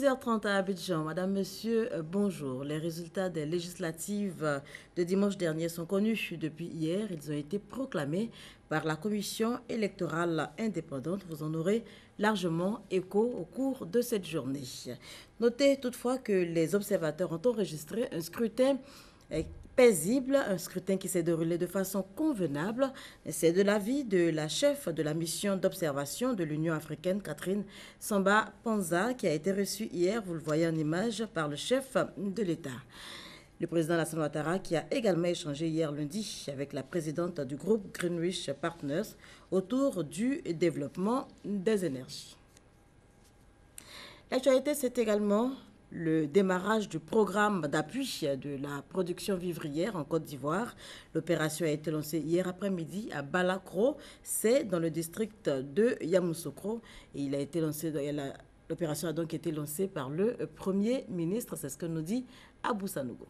6h30 à Abidjan. Madame, Monsieur, bonjour. Les résultats des législatives de dimanche dernier sont connus depuis hier. Ils ont été proclamés par la Commission électorale indépendante. Vous en aurez largement écho au cours de cette journée. Notez toutefois que les observateurs ont enregistré un scrutin paisible, un scrutin qui s'est déroulé de façon convenable. C'est de l'avis de la chef de la mission d'observation de l'Union africaine, Catherine Samba Panza, qui a été reçue hier, vous le voyez en image, par le chef de l'État. Le président Alassane Ouattara, qui a également échangé hier lundi avec la présidente du groupe Greenwich Partners autour du développement des énergies. L'actualité, c'est également le démarrage du programme d'appui de la production vivrière en Côte d'Ivoire. L'opération a été lancée hier après-midi à Balakro, c'est dans le district de Yamoussoukro. Et l'opération a donc été lancée par le Premier ministre, c'est ce que nous dit Abou Sanogo.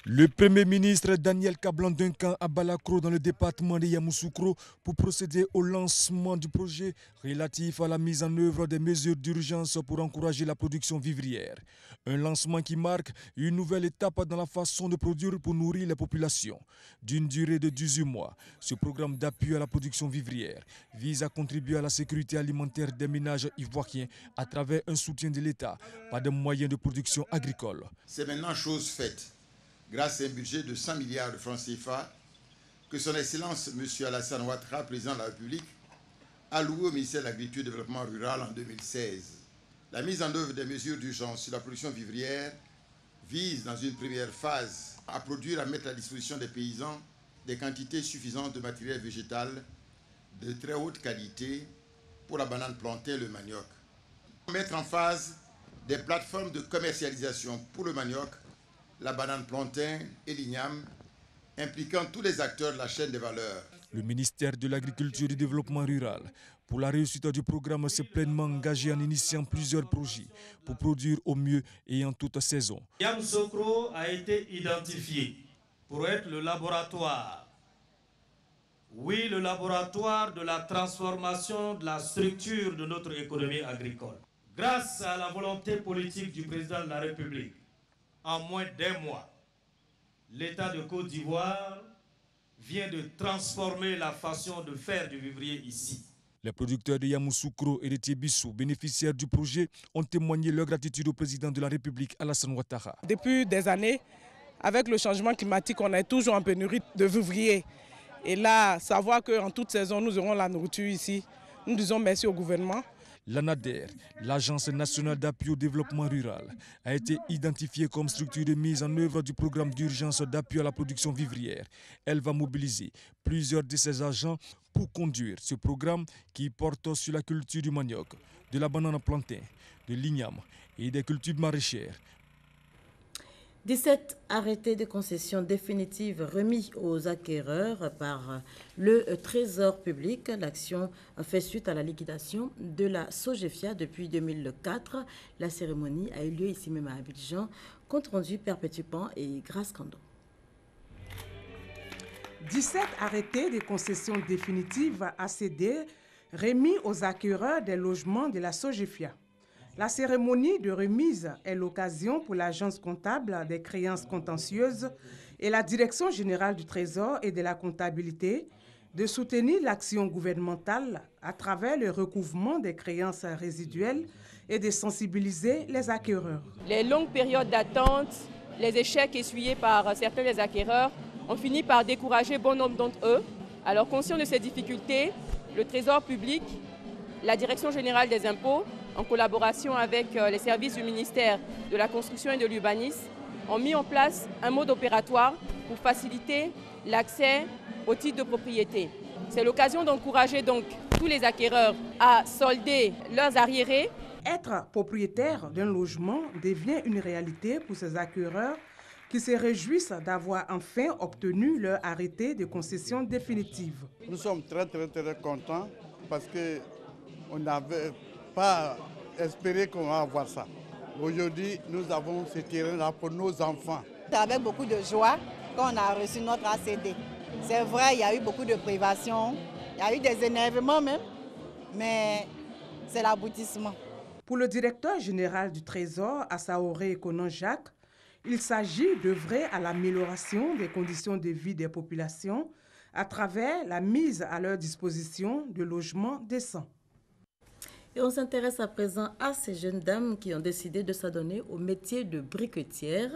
Le Premier ministre Daniel Kablan-Duncan à Balakro dans le département de Yamoussoukro pour procéder au lancement du projet relatif à la mise en œuvre des mesures d'urgence pour encourager la production vivrière. Un lancement qui marque une nouvelle étape dans la façon de produire pour nourrir les populations. D'une durée de 18 mois, ce programme d'appui à la production vivrière vise à contribuer à la sécurité alimentaire des ménages ivoiriens à travers un soutien de l'État par des moyens de production agricole. C'est maintenant chose faite. Grâce à un budget de 100 milliards de francs CFA que son Excellence M. Alassane Ouattara, président de la République, a loué au ministère de l'Agriculture et du Développement rural en 2016. La mise en œuvre des mesures d'urgence sur la production vivrière vise, dans une première phase, à produire, à mettre à la disposition des paysans des quantités suffisantes de matériel végétal de très haute qualité pour la banane plantain et le manioc. Mettre en phase des plateformes de commercialisation pour le manioc, la banane plantain et l'igname, impliquant tous les acteurs de la chaîne des valeurs. Le ministère de l'Agriculture et du Développement rural, pour la réussite du programme, s'est pleinement engagé en initiant plusieurs projets pour produire au mieux et en toute saison. Yamoussoukro a été identifié pour être le laboratoire. Oui, le laboratoire de la transformation de la structure de notre économie agricole. Grâce à la volonté politique du président de la République, en moins d'1 mois, l'État de Côte d'Ivoire vient de transformer la façon de faire du vivrier ici. Les producteurs de Yamoussoukro et de Tiébissou, bénéficiaires du projet, ont témoigné leur gratitude au président de la République, Alassane Ouattara. Depuis des années, avec le changement climatique, on est toujours en pénurie de vivriers. Et là, savoir qu'en toute saison, nous aurons la nourriture ici, nous disons merci au gouvernement. L'ANADER, l'Agence nationale d'appui au développement rural, a été identifiée comme structure de mise en œuvre du programme d'urgence d'appui à la production vivrière. Elle va mobiliser plusieurs de ses agents pour conduire ce programme qui porte sur la culture du manioc, de la banane plantain, de l'igname et des cultures maraîchères. 17 arrêtés de concession définitive remis aux acquéreurs par le Trésor public. L'action fait suite à la liquidation de la Sogefia depuis 2004. La cérémonie a eu lieu ici même à Abidjan. Compte rendu Perpétue Pan et Grace Kando. 17 arrêtés de concession définitive ACD remis aux acquéreurs des logements de la Sogefia. La cérémonie de remise est l'occasion pour l'agence comptable des créances contentieuses et la direction générale du Trésor et de la comptabilité de soutenir l'action gouvernementale à travers le recouvrement des créances résiduelles et de sensibiliser les acquéreurs. Les longues périodes d'attente, les échecs essuyés par certains des acquéreurs ont fini par décourager bon nombre d'entre eux. Alors, conscient de ces difficultés, le Trésor public, la Direction générale des impôts, en collaboration avec les services du ministère de la Construction et de l'Urbanisme, ont mis en place un mode opératoire pour faciliter l'accès au titre de propriété. C'est l'occasion d'encourager donc tous les acquéreurs à solder leurs arriérés. Être propriétaire d'un logement devient une réalité pour ces acquéreurs qui se réjouissent d'avoir enfin obtenu leur arrêté de concession définitive. Nous sommes très contents parce qu'on n'avait pas espéré qu'on va avoir ça. Aujourd'hui, nous avons ce terrain-là pour nos enfants. C'est avec beaucoup de joie qu'on a reçu notre ACD. C'est vrai, il y a eu beaucoup de privations, il y a eu des énervements même, mais c'est l'aboutissement. Pour le directeur général du Trésor, Assaoré Konan Jacques, il s'agit d'œuvrer à l'amélioration des conditions de vie des populations à travers la mise à leur disposition de logements décents. Et on s'intéresse à présent à ces jeunes dames qui ont décidé de s'adonner au métier de briquetière.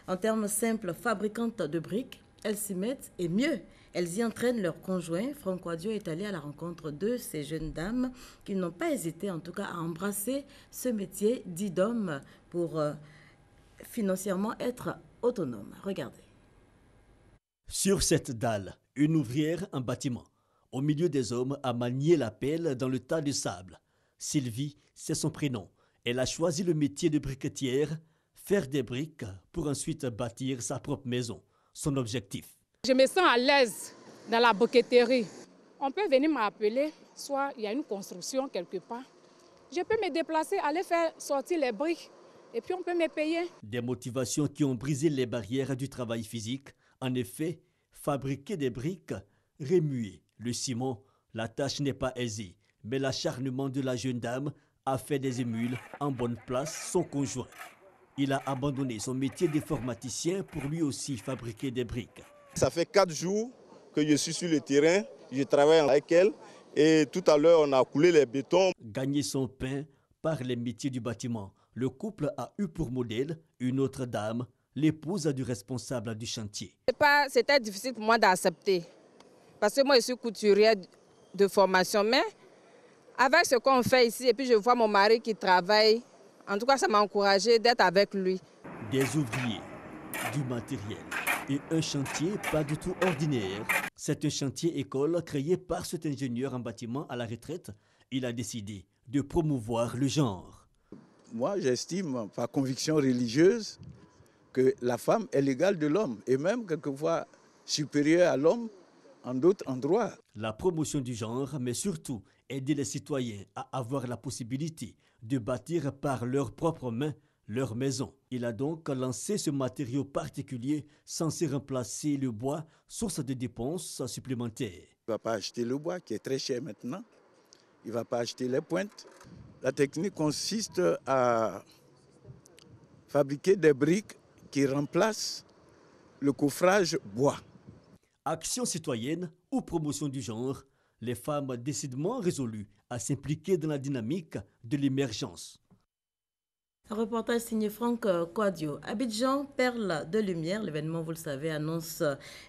En termes simples, fabricantes de briques, elles s'y mettent et mieux, elles y entraînent leurs conjoints. Franck Quadio est allé à la rencontre de ces jeunes dames qui n'ont pas hésité en tout cas à embrasser ce métier dit d'homme pour financièrement être autonomes. Regardez. Sur cette dalle, une ouvrière en bâtiment. Au milieu des hommes a manié la pelle dans le tas de sable. Sylvie, c'est son prénom. Elle a choisi le métier de briquetière, faire des briques pour ensuite bâtir sa propre maison. Son objectif. Je me sens à l'aise dans la briqueterie. On peut venir m'appeler, soit il y a une construction quelque part. Je peux me déplacer, aller faire sortir les briques et puis on peut me payer. Des motivations qui ont brisé les barrières du travail physique. En effet, fabriquer des briques, remuer le ciment, la tâche n'est pas aisée. Mais l'acharnement de la jeune dame a fait des émules en bonne place son conjoint. Il a abandonné son métier d'informaticien pour lui aussi fabriquer des briques. Ça fait 4 jours que je suis sur le terrain, je travaille avec elle et tout à l'heure on a coulé les bétons. Gagner son pain par les métiers du bâtiment. Le couple a eu pour modèle une autre dame, l'épouse du responsable du chantier. C'était difficile pour moi d'accepter parce que moi je suis couturière de formation, mais avec ce qu'on fait ici, et puis je vois mon mari qui travaille, en tout cas ça m'a encouragé d'être avec lui. Des ouvriers, du matériel et un chantier pas du tout ordinaire. C'est un chantier école créé par cet ingénieur en bâtiment à la retraite. Il a décidé de promouvoir le genre. Moi j'estime, par conviction religieuse, que la femme est l'égale de l'homme et même quelquefois supérieure à l'homme en d'autres endroits. La promotion du genre, mais surtout aider les citoyens à avoir la possibilité de bâtir par leurs propres mains leur maison. Il a donc lancé ce matériau particulier censé remplacer le bois, source de dépenses supplémentaires. Il ne va pas acheter le bois qui est très cher maintenant. Il ne va pas acheter les pointes. La technique consiste à fabriquer des briques qui remplacent le coffrage bois. Action citoyenne ou promotion du genre, les femmes décidément résolues à s'impliquer dans la dynamique de l'émergence. Un reportage signé Franck Quadio. Abidjan, perle de lumière. L'événement, vous le savez, annonce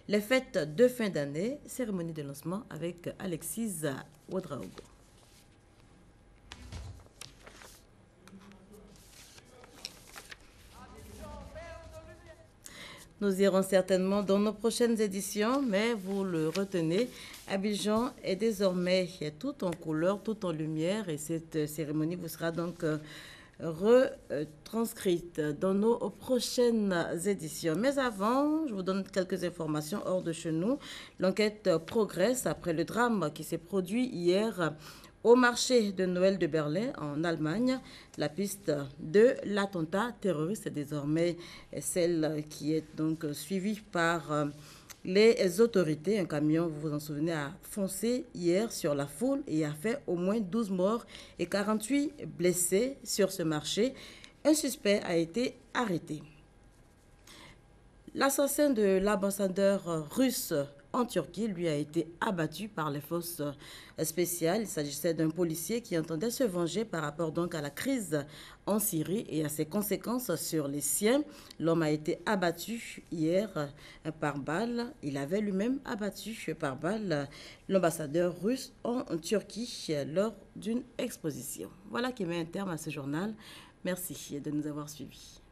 les fêtes de fin d'année. Cérémonie de lancement avec Alexis Ouadraogo. Nous irons certainement dans nos prochaines éditions, mais vous le retenez, Abidjan est désormais tout en couleur, tout en lumière, et cette cérémonie vous sera donc retranscrite dans nos prochaines éditions. Mais avant, je vous donne quelques informations hors de chez nous. L'enquête progresse après le drame qui s'est produit hier au marché de Noël de Berlin, en Allemagne. La piste de l'attentat terroriste est désormais celle qui est donc suivie par les autorités. Un camion, vous vous en souvenez, a foncé hier sur la foule et a fait au moins 12 morts et 48 blessés sur ce marché. Un suspect a été arrêté. L'assassin de l'ambassadeur russe en Turquie, lui, a été abattu par les forces spéciales. Il s'agissait d'un policier qui entendait se venger par rapport donc à la crise en Syrie et à ses conséquences sur les siens. L'homme a été abattu hier par balle. Il avait lui-même abattu par balle l'ambassadeur russe en Turquie lors d'une exposition. Voilà qui met un terme à ce journal. Merci de nous avoir suivis.